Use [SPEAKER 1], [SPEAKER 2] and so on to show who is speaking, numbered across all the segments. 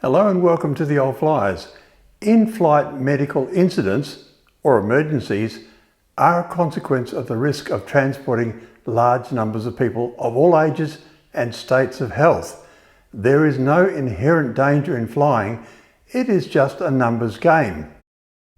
[SPEAKER 1] Hello and welcome to the old Fliers. In-flight medical incidents or emergencies are a consequence of the risk of transporting large numbers of people of all ages and states of health. There is no inherent danger in flying, it is just a numbers game.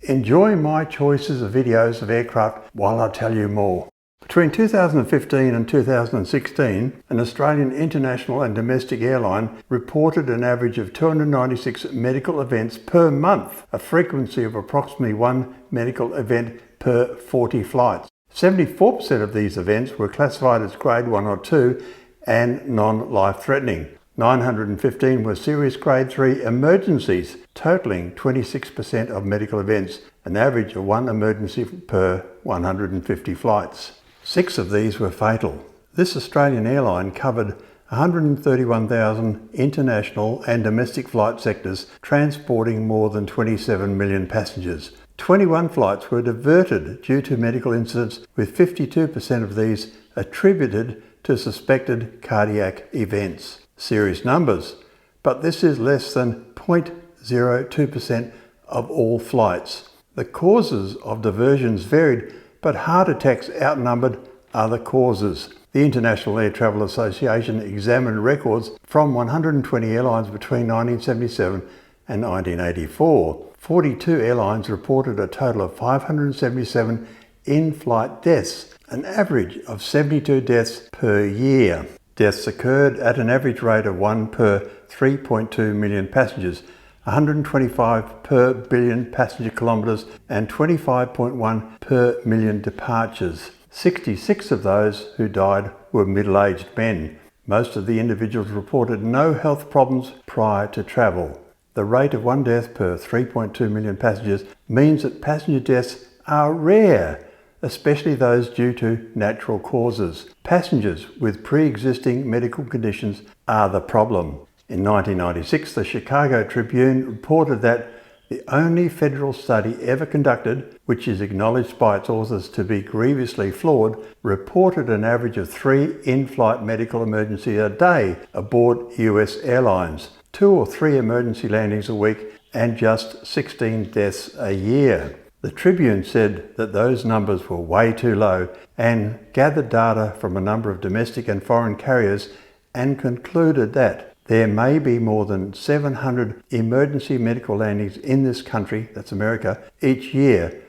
[SPEAKER 1] Enjoy my choices of videos of aircraft while I tell you more. Between 2015 and 2016, an Australian international and domestic airline reported an average of 296 medical events per month, a frequency of approximately one medical event per 40 flights. 74% of these events were classified as grade 1 or 2 and non-life-threatening. 915 were serious grade 3 emergencies, totaling 26% of medical events, an average of one emergency per 150 flights. 6 of these were fatal. This Australian airline covered 131,000 international and domestic flight sectors, transporting more than 27 million passengers. 21 flights were diverted due to medical incidents, with 52% of these attributed to suspected cardiac events. Serious numbers, but this is less than 0.02% of all flights. The causes of diversions varied, but heart attacks outnumbered other causes. The International Air Travel Association examined records from 120 airlines between 1977 and 1984. 42 airlines reported a total of 577 in-flight deaths, an average of 72 deaths per year. Deaths occurred at an average rate of 1 per 3.2 million passengers, 125 per billion passenger kilometres and 25.1 per million departures. 66 of those who died were middle-aged men. Most of the individuals reported no health problems prior to travel. The rate of one death per 3.2 million passengers means that passenger deaths are rare, especially those due to natural causes. Passengers with pre-existing medical conditions are the problem. In 1996, the Chicago Tribune reported that the only federal study ever conducted, which is acknowledged by its authors to be grievously flawed, reported an average of 3 in-flight medical emergencies a day aboard US airlines, 2 or 3 emergency landings a week, and just 16 deaths a year. The Tribune said that those numbers were way too low and gathered data from a number of domestic and foreign carriers and concluded that there may be more than 700 emergency medical landings in this country, that's America, each year,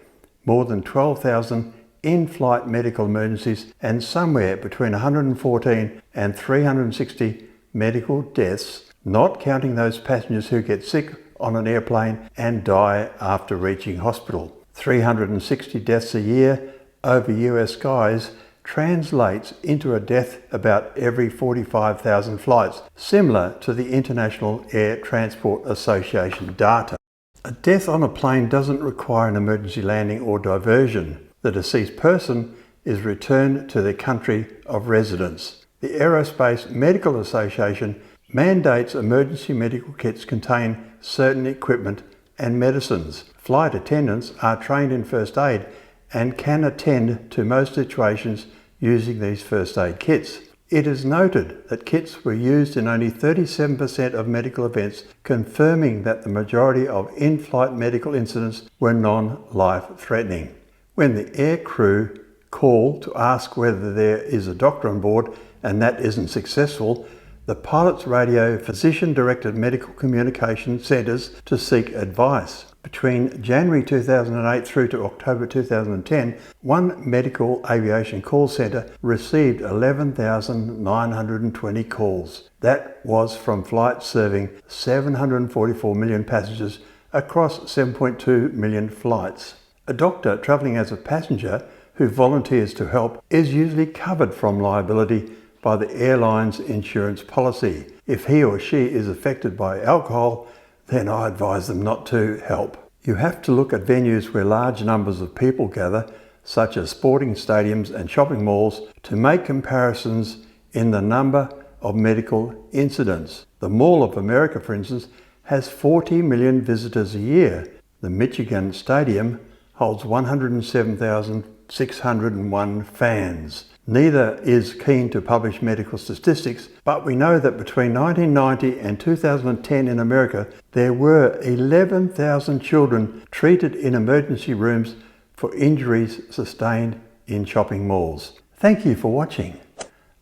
[SPEAKER 1] more than 12,000 in-flight medical emergencies, and somewhere between 114 and 360 medical deaths, not counting those passengers who get sick on an airplane and die after reaching hospital. 360 deaths a year over US skies translates into a death about every 45,000 flights, similar to the International Air Transport Association data. A death on a plane doesn't require an emergency landing or diversion. The deceased person is returned to their country of residence. The Aerospace Medical Association mandates emergency medical kits contain certain equipment and medicines. Flight attendants are trained in first aid and can attend to most situations using these first aid kits. It is noted that kits were used in only 37% of medical events, confirming that the majority of in-flight medical incidents were non-life-threatening. When the air crew call to ask whether there is a doctor on board and that isn't successful, the pilots radio physician-directed medical communication centres to seek advice. Between January 2008 through to October 2010, one medical aviation call centre received 11,920 calls. That was from flights serving 744 million passengers across 7.2 million flights. A doctor travelling as a passenger who volunteers to help is usually covered from liability by the airline's insurance policy. If he or she is affected by alcohol, then I advise them not to help. You have to look at venues where large numbers of people gather, such as sporting stadiums and shopping malls, to make comparisons in the number of medical incidents. The Mall of America, for instance, has 40 million visitors a year. The Michigan Stadium holds 107,601 fans. Neither is keen to publish medical statistics, but we know that between 1990 and 2010 in America, there were 11,000 children treated in emergency rooms for injuries sustained in shopping malls. Thank you for watching.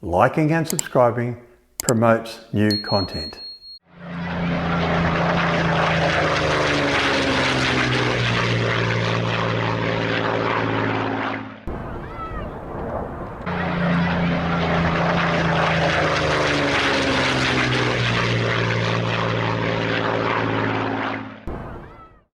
[SPEAKER 1] Liking and subscribing promotes new content.